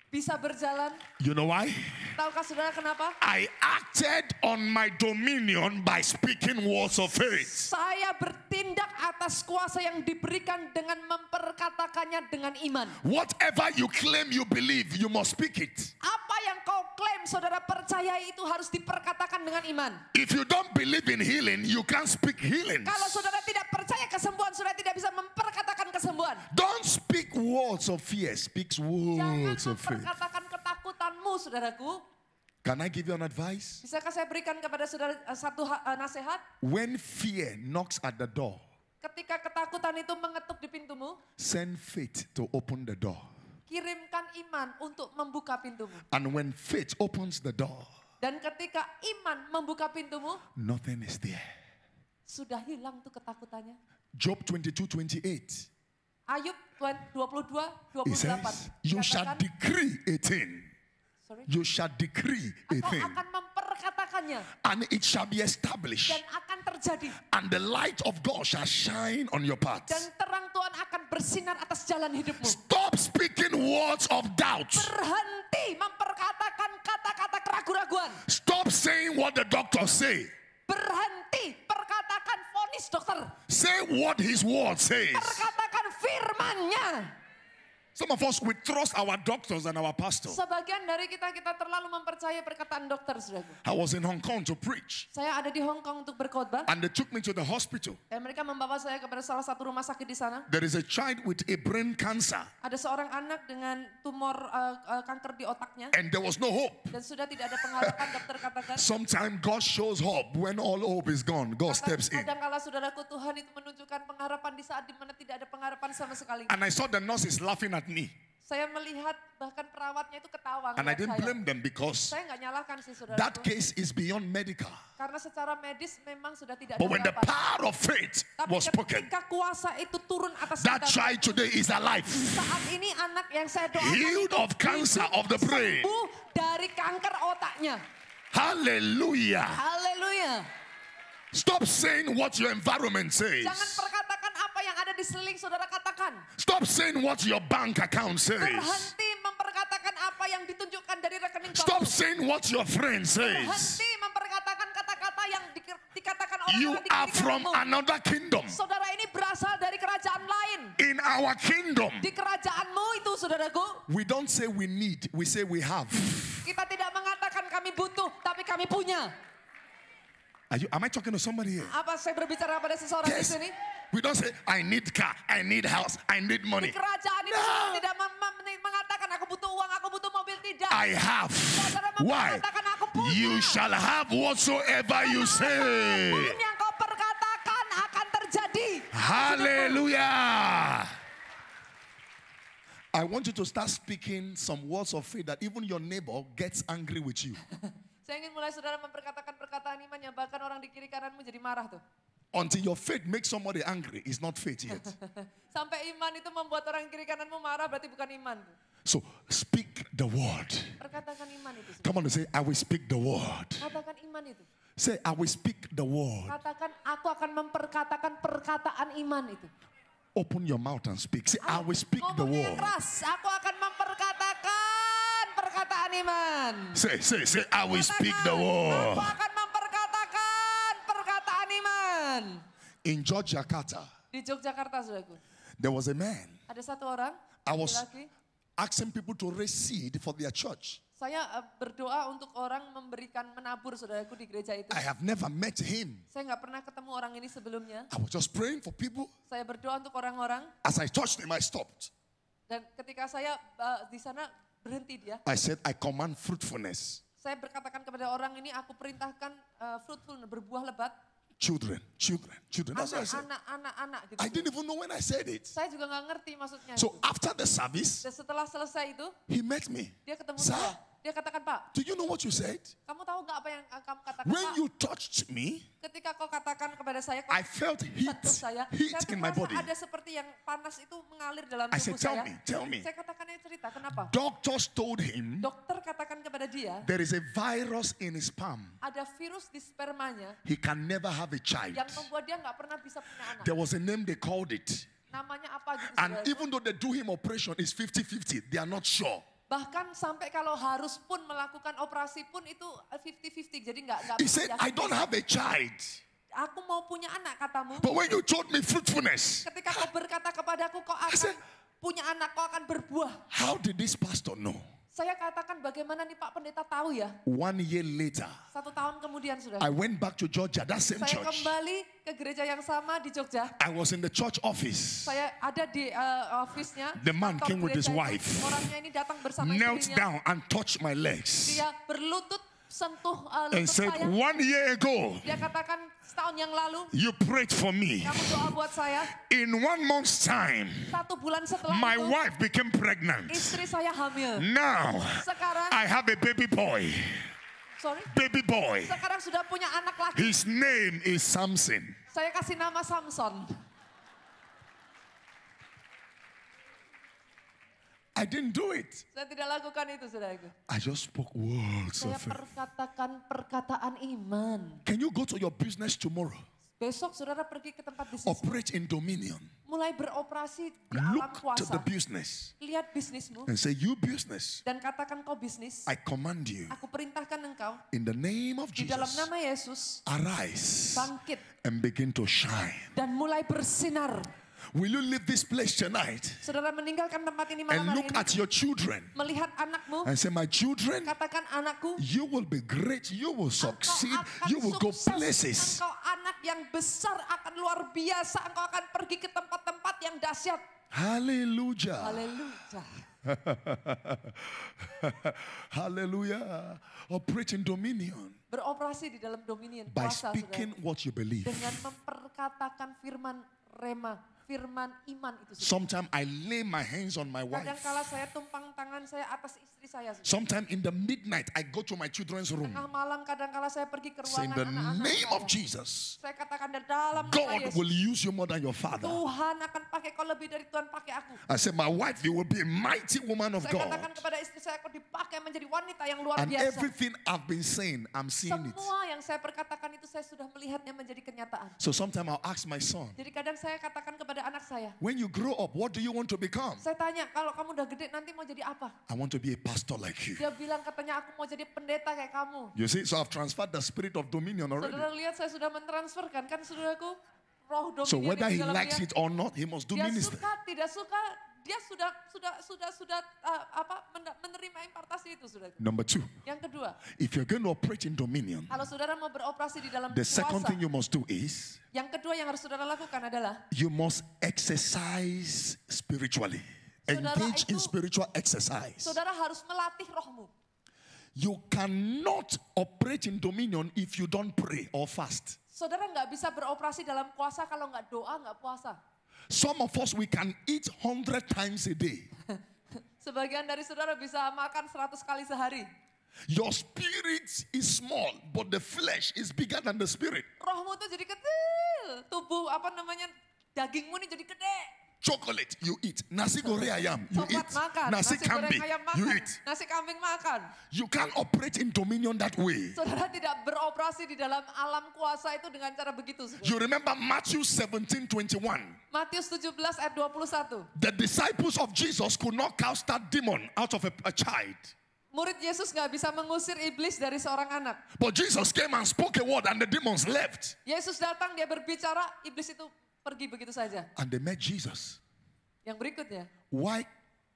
bisa berjalan. You know why? Tahukah saudara kenapa? I acted on my dominion by speaking words of faith. Saya bertindak atas kuasa yang diberikan dengan memperkatakannya dengan iman. Whatever you claim you believe, you must speak it. Apa yang kau klaim saudara percaya itu harus diperkatakan dengan iman. If you don't believe in healing, you can't speak healing. Kalau saudara tidak percaya kesembuhan, saudara tidak bisa memperkatakan kesembuhan. Don't speak words of fear, speak Jangan words of faith. memperkatakan ketakutanmu, saudaraku. Can I give you an advice? Bisakah saya berikan kepada saudara satu nasihat? When fear knocks at the door, Ketika ketakutan itu mengetuk di pintumu, send faith to open the door. kirimkan iman untuk membuka pintumu. And when faith opens the door, Dan ketika iman membuka pintumu, nothing is there. sudah hilang tuh ketakutannya. Job 22:28. Ayub 22, It 28. says, you shall Dikatakan, decree a thing. sorry, You shall decree a engkau thing. akan memperkatakannya And it shall be established. dan akan terjadi. And the light of God shall shine on your path. Dan terang Tuhan akan bersinar atas jalan hidupmu. Stop speaking words of doubt. Berhenti memperkatakan kata-kata keraguan-raguan. Stop saying what the doctors say. Berhenti perkatakan vonis dokter. Say what his word says. Perkatakan firman-Nya. Some of us, we trust our doctors and our pastors. Sebagian dari kita terlalu mempercayai perkataan dokter, saudaraku. I was in Hong Kong to preach. Saya ada di Hong Kong untuk berkhotbah. And they took me to the hospital. Dan mereka membawa saya kepada salah satu rumah sakit di sana. There is a child with a brain cancer. Ada seorang anak dengan tumor kanker di otaknya. And there was no hope. Dan sudah tidak ada pengharapan, dokter katakan. Sometimes God shows hope when all hope is gone. God steps in. Kadang-kala saudaraku, Tuhan itu menunjukkan pengharapan di saat dimana tidak ada pengharapan sama sekali. And I saw the nurses laughing at me. Saya melihat bahkan perawatnya itu ketawa. And I didn't blame them because saya nggak nyalahkan sih, saudaraku. that case is beyond medical. Karena secara medis memang sudah tidak ada But when the harapan. power of faith Tapi was spoken, ketika kuasa itu turun atas that kita, child today is alive. saat ini anak yang saya doakan Healed of cancer of the brain. sembuh dari kanker otaknya. Hallelujah. Haleluya. Stop saying what your environment says. Jangan perkatakan apa yang ada di sekeliling saudara katakan. Stop saying what your bank account says. Berhenti memperkatakan apa yang ditunjukkan dari rekening Stop bank. saying what your friend says. Berhenti memperkatakan kata-kata yang dikatakan You orang-orang are di from sekelilingmu. another kingdom. Saudara ini berasal dari kerajaan lain. In our kingdom, Di kerajaanmu itu, saudaraku, we don't say we need, we say we have. kita tidak mengatakan kami butuh, tapi kami punya. Am I talking to somebody here? Apa saya berbicara pada seseorang di Yes. sini? We don't say, I need car, I need house, I need Di money. kerajaan itu No. saudara tidak mengatakan aku butuh uang, aku butuh mobil, tidak. I have. Saudara Why? mengatakan aku punya. You shall have whatsoever you say. Apapun yang kau perkatakan akan terjadi. Hallelujah. I want you to start speaking some words of faith that even your neighbor gets angry with you. Saya ingin mulai saudara memperkatakan perkataan iman yang bahkan orang di kiri kananmu jadi marah tuh. Until your faith makes somebody angry, it's not faith yet. Sampai iman itu membuat orang kiri kananmu marah, berarti bukan iman. So speak the word. Perkatakan iman itu. Come on and say, I will speak the word. Katakan iman itu. Say, I will speak the word. Katakan aku akan memperkatakan perkataan iman itu. Open your mouth and speak. Say, I will speak the Ngomongnya word. keras, aku akan memperkatakan perkataan iman. Say, I will speak the Aku word. akan memperkatakan perkataan iman. In Yogyakarta, Di Yogyakarta, saudaraku, there was a man ada satu orang, I was laki-laki. asking people to raise seed for their church. Saya berdoa untuk orang memberikan menabur, saudaraku, di gereja itu. I have never met him. Saya nggak pernah ketemu orang ini sebelumnya. I was just praying for people. Saya berdoa untuk orang-orang, As I touched him, I stopped. dan ketika saya di sana berhenti dia. I said, I command fruitfulness. Saya berkatakan kepada orang ini, aku perintahkan fruitful, berbuah lebat. Children. That's what I said. Anak-anak gitu. I didn't even know when I said it. Saya juga nggak ngerti maksudnya. So itu. after the service, Dan setelah selesai itu, he met me. dia ketemu Sir, saya. Dia katakan, Pak, do you know what you said? kamu tahu nggak apa yang kamu katakan, When Pak? you touched me, Ketika kau katakan kepada saya, kau I felt heat saya in my merasa body. ada seperti yang panas itu mengalir dalam I tubuh said, saya. tell me. Saya katakan ini cerita, kenapa? Doctors told him Dokter katakan kepada dia, there is a virus in his sperm. ada virus di spermanya He can never have a child. yang membuat dia nggak pernah bisa punya anak. There was a name they called it. Namanya apa gitu, And saudara? even though they do him operation, it's 50-50. They are not sure. Bahkan sampai kalau harus pun melakukan operasi pun itu 50-50. Jadi nggak He said, I don't have a child. Aku mau punya anak, katamu. But when you told me fruitfulness, Ketika kau berkata kepadaku, kau said- akan punya anak, kau akan berbuah. how did this pastor know? Saya katakan, bagaimana nih Pak Pendeta tahu ya? 1 year later, 1 tahun kemudian sudah. I went back to Georgia, that same Saya church. kembali ke gereja yang sama di Jogja. I was in the church office. Saya ada di office-nya. The man kantor came with his gereja itu. wife. Orangnya ini datang bersama Knelt istrinya. down and touched my legs. Dia berlutut, sentuh And lutut said, saya. 1 year ago, Dia katakan, setahun yang lalu, you prayed for me. kamu doa buat saya. In 1 month's time, 1 bulan setelah my itu, wife became pregnant. istri saya hamil. Now, Sekarang, I have a baby boy. sorry, Baby boy. sekarang sudah punya anak laki. His name is Samson. Saya kasih nama Samson. I didn't do it. Saya tidak lakukan itu, saudaraku. I just spoke words Saya of faith. perkatakan perkataan iman. Can you go to your business tomorrow? Besok saudara pergi ke tempat bisnis. Operate in dominion. Mulai beroperasi di alam Look to kuasa. the business Lihat bisnismu. and say, you business, Dan katakan kau bisnis. I command you Aku perintahkan engkau. in the name of Di dalam Jesus, nama Yesus. arise Bangkit. and begin to shine. Dan mulai bersinar. Will you leave this place tonight Saudara meninggalkan tempat ini malam and hari look ini, at your children melihat anakmu, and say, my children, katakan anakku, you will be great, you will engkau succeed, akan you will go sukses, places. engkau anak yang besar, akan luar biasa, engkau akan pergi ke tempat-tempat yang dahsyat. Hallelujah. Haleluya. Hallelujah. Operating dominion Beroperasi di dalam dominion by kuasa, speaking saudara, what you believe. dengan memperkatakan firman rema, firman iman itu. Saudara. Sometimes I lay my hands on my wife. Kadang-kala saya tumpang tangan saya atas istri saya. Saudara. Sometimes in the midnight, I go to my children's room. Tengah malam kadang-kala saya pergi ke Say, in ruangan the anak-anak name of saya. Jesus, Saya katakan di dalam nama God Yesus, will use you more than your father. Tuhan akan pakai kau lebih dari Tuhan pakai aku. I said, my wife, you will be a mighty woman of Saya God. katakan kepada istri saya, kau dipakai menjadi wanita yang luar And biasa. everything I've been saying, I'm seeing it. Semua yang saya perkatakan itu saya sudah melihatnya menjadi kenyataan. So sometimes I'll ask my son, Jadi kadang saya katakan kepada anak saya, when you grow up, what do you want to become? saya tanya, kalau kamu udah gede nanti mau jadi apa? I want to be a pastor like you. Dia bilang katanya aku mau jadi pendeta kayak kamu. You see, so I've transferred the spirit of dominion already. Saudara lihat saya sudah mentransferkan kan saudaraku roh So dominion whether di he dalam likes dia. it or not, he must do Dia ministry. suka tidak suka dia sudah menerima impartasi itu saudara. Number 2, Yang kedua, if you're going to operate in dominion, kalau saudara mau beroperasi di dalam the second kuasa, thing you must do is yang kedua yang harus saudara lakukan adalah you must exercise spiritually. Saudara, Engage in itu- spiritual exercise. saudara harus melatih rohmu. You cannot operate in dominion if you don't pray or fast. Saudara nggak bisa beroperasi dalam kuasa kalau nggak doa, nggak puasa. Some of us, we can eat 100 times a day. Sebagian dari saudara bisa makan 100 kali sehari. Your spirit is small, but the flesh is bigger than the spirit. Rohmu tuh jadi kecil, tubuh dagingmu nih jadi gede. Chocolate, you eat. Nasi goreng ayam, you Coklat eat. makan, Nasi goreng kambing, ayam you makan, eat. nasi kambing makan. You can't operate in dominion that way. Saudara tidak beroperasi di dalam alam kuasa itu dengan cara begitu. Saudara. You remember Matthew 17:21. Matius 17 ayat 21. The disciples of Jesus could not cast that demon out of a child. Murid Yesus nggak bisa mengusir iblis dari seorang anak. But Jesus came and spoke a word and the demons left. Yesus datang, dia berbicara, iblis itu pergi begitu saja. And they met Jesus. Yang berikutnya, Why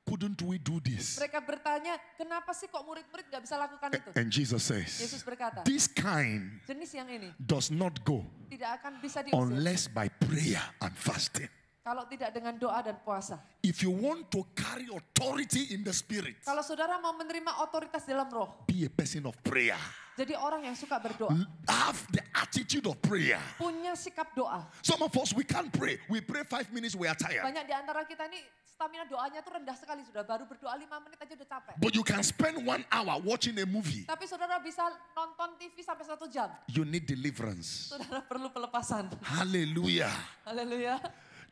couldn't we do this? mereka bertanya, kenapa sih kok murid-murid nggak bisa lakukan itu? And Jesus says, Yesus berkata, this kind jenis yang ini does not go tidak akan bisa diusir unless by prayer and fasting. kalau tidak dengan doa dan puasa. If you want to carry authority in the spirit, Kalau saudara mau menerima otoritas dalam roh, be a person of prayer. jadi orang yang suka berdoa, Have the attitude of prayer. punya sikap doa. Some of us, we can't pray. We pray 5 minutes, we are tired. Banyak di antara kita ini stamina doanya tuh rendah sekali, sudah baru berdoa 5 menit aja udah capek. But you can spend 1 hour watching a movie. Tapi saudara bisa nonton TV sampai 1 jam. You need deliverance. Saudara perlu pelepasan. Hallelujah. Haleluya.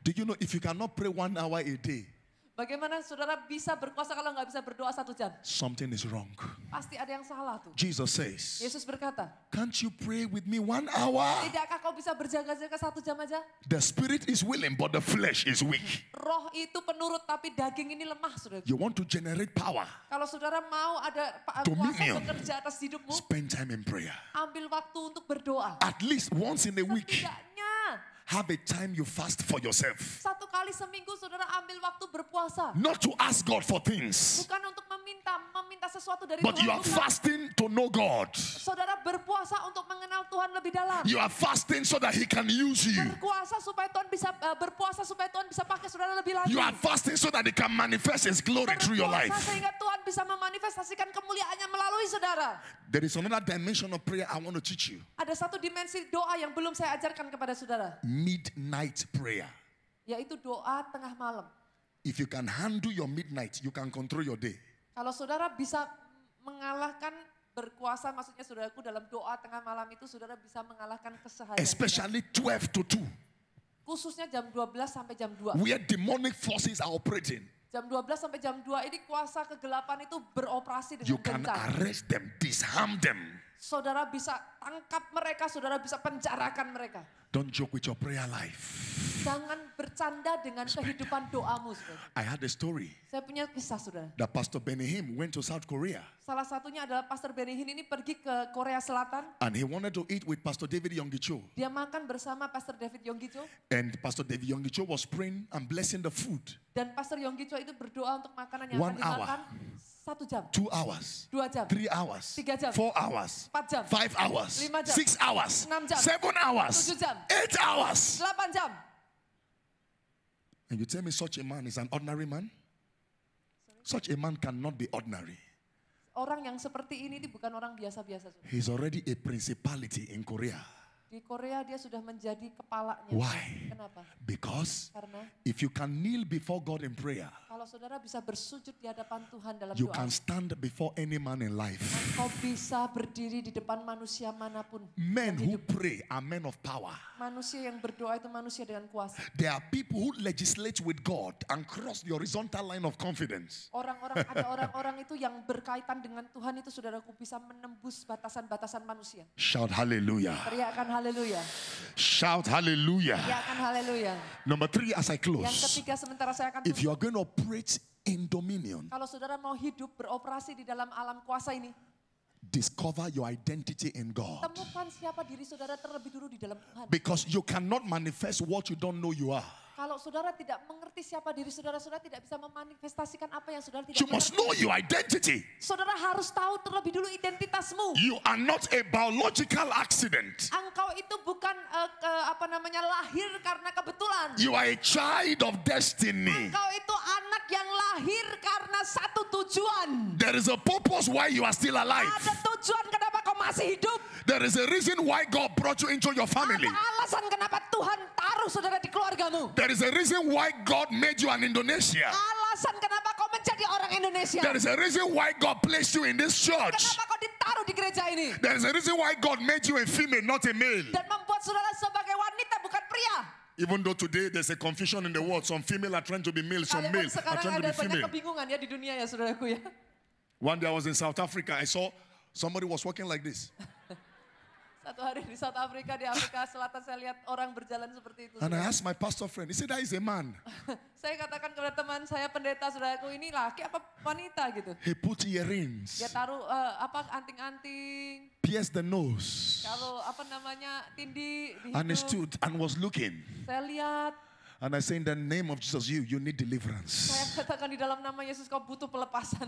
Do you know if you cannot pray 1 hour a day, Bagaimana saudara bisa berkuasa kalau nggak bisa berdoa 1 jam? something is wrong. Pasti ada yang salah tuh. Jesus says, Yesus berkata, can't you pray with me 1 hour? tidakkah kau bisa berjaga-jaga 1 jam aja? The spirit is willing, but the flesh is weak. Roh itu penurut tapi daging ini lemah, saudara. You want to generate power, Kalau saudara mau ada kuasa Dominion. bekerja atas hidupmu, spend time in prayer. ambil waktu untuk berdoa. At least once in a week, Setidaknya have a time you fast for yourself. 1 kali seminggu saudara ambil waktu berpuasa. Not to ask God for things, Bukan untuk meminta sesuatu dari but you Tuhan. are Bukan. fasting to know God. Saudara berpuasa untuk mengenal Tuhan lebih dalam. You are fasting so that He can use you. Berpuasa supaya Tuhan bisa berpuasa supaya Tuhan bisa pakai saudara lebih lanjut. You are fasting so that He can manifest His glory through your life. Berpuasa sehingga Tuhan bisa memanifestasikan kemuliaannya melalui saudara. There is another dimension of prayer I want to teach you. Ada satu dimensi doa yang belum saya ajarkan kepada saudara, Midnight prayer. yaitu doa tengah malam. If you can handle your midnight, you can control your day. Kalau saudara bisa mengalahkan berkuasa, maksudnya saudaraku dalam doa tengah malam itu saudara bisa mengalahkan keseharian. Especially 12 to 2, Khususnya jam 12 sampai jam 2. where demonic forces are operating. Jam 12 sampai jam 2 ini kuasa kegelapan itu beroperasi You dengan can gencar. arrest them, disarm them. saudara bisa tangkap mereka, saudara bisa penjarakan mereka. Don't joke with your prayer life. Jangan bercanda dengan kehidupan doamu, saudara. I had a story Saya punya kisah, saudara. that Pastor Benny Hinn went to South Korea Salah satunya adalah Pastor Benny Hinn ini pergi ke Korea Selatan. and he wanted to eat with Pastor David Yonggi-cho. Dia makan bersama Pastor David Yonggi-cho. And Pastor David Yonggi-cho was praying and blessing the food. Dan Pastor Yonggi-cho itu berdoa untuk makanan yang 1 akan hour. dimakan 1 jam, 2 hours, 2 jam, 3 hours, 3 jam, 4 hours, 4 jam, 5 hours, 5 jam, 6 hours, 6 jam, 7 hours, 7 jam, 8 hours. 8 jam. And you tell me such a man is an ordinary man? Such a man cannot be ordinary. Orang yang seperti ini bukan orang biasa-biasa. saudara. He's already a principality in Korea. Di Korea dia sudah menjadi kepalanya. Why? Kenapa? Because Karena if you can kneel before God in prayer, kalau saudara bisa bersujud di hadapan Tuhan dalam you doa, can stand before any man in life. engkau bisa berdiri di depan manusia manapun. Men yang who hidup. pray are men of power. Manusia yang berdoa itu manusia dengan kuasa. There are people who legislate with God and cross the horizontal line of confidence. Ada orang-orang itu yang berkaitan dengan Tuhan itu saudaraku bisa menembus batasan-batasan manusia. Shout hallelujah. Teriakan haleluya. Shout hallelujah. Teriakan haleluya. Number 3, as I Yang close, ketiga sementara saya akan if you tutup. are going to operate in dominion, Kalau saudara mau hidup beroperasi di dalam alam kuasa ini, discover your identity in God. temukan siapa diri saudara terlebih dulu di dalam Tuhan. Because you cannot manifest what you don't know you are. Kalau saudara tidak mengerti siapa diri saudara, saudara tidak bisa memanifestasikan apa yang saudara tidak You must mengerti. know your identity. Saudara harus tahu terlebih dulu identitasmu. You are not a biological accident. Engkau itu bukan lahir karena kebetulan. You are a child of destiny. Engkau itu anak yang lahir karena satu tujuan. There is a purpose why you are still alive. Ada tujuan kenapa kau masih hidup. There is a reason why God brought you into your family. Ada alasan kenapa Tuhan taruh saudara di keluargamu. There is a reason why God made you an Indonesia. Alasan kenapa kau menjadi orang Indonesia. There is a reason why God placed you in this church. Kenapa kau ditaruh di gereja ini. There is a reason why God made you a female, not a male. Dan membuat saudara sebagai wanita bukan pria. Even though today there's a confusion in the world. Some female are trying to be male, some male Sekalipun are sekarang trying to ada be banyak female. kebingungan ya di dunia ya saudaraku ya. One day I was in South Africa. I saw somebody was walking like this. Satu hari di South Africa, di Afrika Selatan saya lihat orang berjalan seperti itu. And I saudara. asked my pastor friend, he said, that is a man. Saya katakan kepada teman saya pendeta saudaraku ini laki apa wanita gitu. He put earrings, Dia taruh anting-anting, pierced the nose, kalau tindi di and he hidung. stood and was looking. Saya lihat, And I say, in the name of Jesus, you need deliverance. saya katakan di dalam nama Yesus kau butuh pelepasan.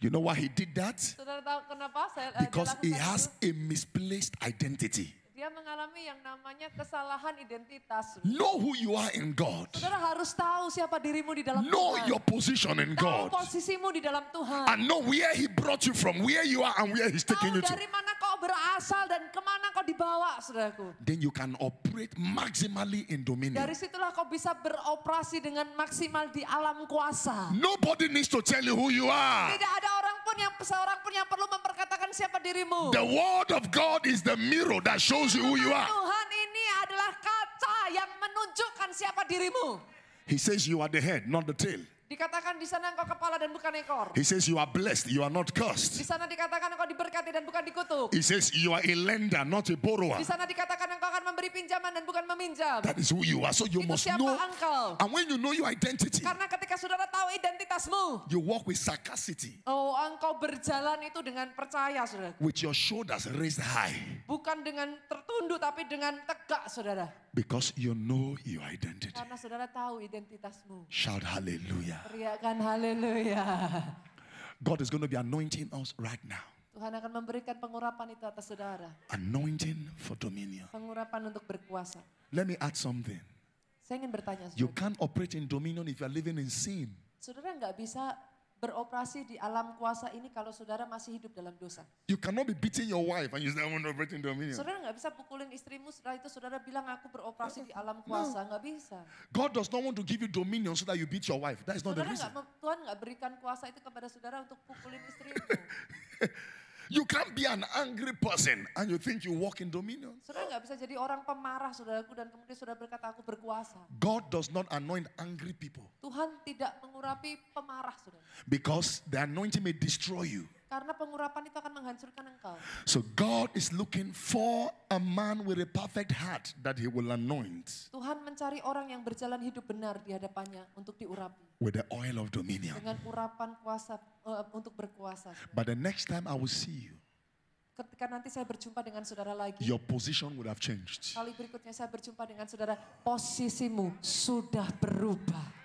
You know why he did that? Saudara tahu kenapa dia Because he lakukan has itu? a misplaced identity. Dia mengalami yang namanya kesalahan identitas. Know who you are in God. Saudara harus tahu siapa dirimu di dalam Know Tuhan. your position in Tahu God. posisimu di dalam Tuhan. And know where he brought you from, where you are and where he's taking Tahu you to. dari mana kau berasal dan kemana kau dibawa, saudaraku. Then you can operate maximally in dominion. Dari situlah kau bisa beroperasi dengan maksimal di alam kuasa. Nobody needs to tell you who you are. Tidak ada seorang pun yang perlu memperkatakan siapa dirimu. The word of God is the mirror that shows you who you are. Tuhan ini adalah kaca yang menunjukkan siapa dirimu. He says you are the head, not the tail. Dikatakan di sana engkau kepala dan bukan ekor. He says you are blessed, you are not Di cursed. sana dikatakan engkau diberkati dan bukan dikutuk. He says you are a lender, not a borrower. Di sana dikatakan engkau akan memberi pinjaman dan bukan meminjam. That is who you are. So you Itu must siapa know. engkau. And when you know your identity, Karena ketika saudara tahu identitasmu, you walk with sagacity, engkau berjalan itu dengan percaya, saudara. with your shoulders raised high, Bukan dengan tertunduk tapi dengan tegak, saudara. because you know your identity. Karena saudara tahu identitasmu. Shout hallelujah. Teriakan haleluya. God is going to be anointing us right now. Tuhan akan memberikan pengurapan itu atas saudara. Anointing for dominion. Pengurapan untuk berkuasa. Let me add something. Saya ingin bertanya, You saudara. can't operate in dominion if you are living in sin. Saudara nggak bisa beroperasi di alam kuasa ini kalau saudara masih hidup dalam dosa. You cannot be beating your wife and you say, I want to operate in dominion. Saudara nggak bisa pukulin istrimu setelah itu saudara bilang aku beroperasi di alam kuasa. Nggak bisa. God does not want to give you dominion so that you beat your wife. That is not the reason. Tuhan nggak berikan kuasa itu kepada saudara untuk pukulin istrimu. You can't be an angry person and you think you walk in dominion. Saudara nggak bisa jadi orang pemarah saudaraku dan kemudian saudara berkata aku berkuasa. God does not anoint angry people. Tuhan tidak mengurapi pemarah, saudara. Because the anointing may destroy you. Karena pengurapan itu akan menghancurkan engkau. So God is looking for a man with a perfect heart that he will anoint Tuhan mencari orang yang berjalan hidup benar di hadapannya untuk diurapi. with the oil of dominion. Dengan urapan kuasa untuk berkuasa. Saudara. But the next time I will see you, Ketika nanti saya berjumpa dengan saudara lagi, your position would have changed. kali berikutnya saya berjumpa dengan saudara, posisimu sudah berubah.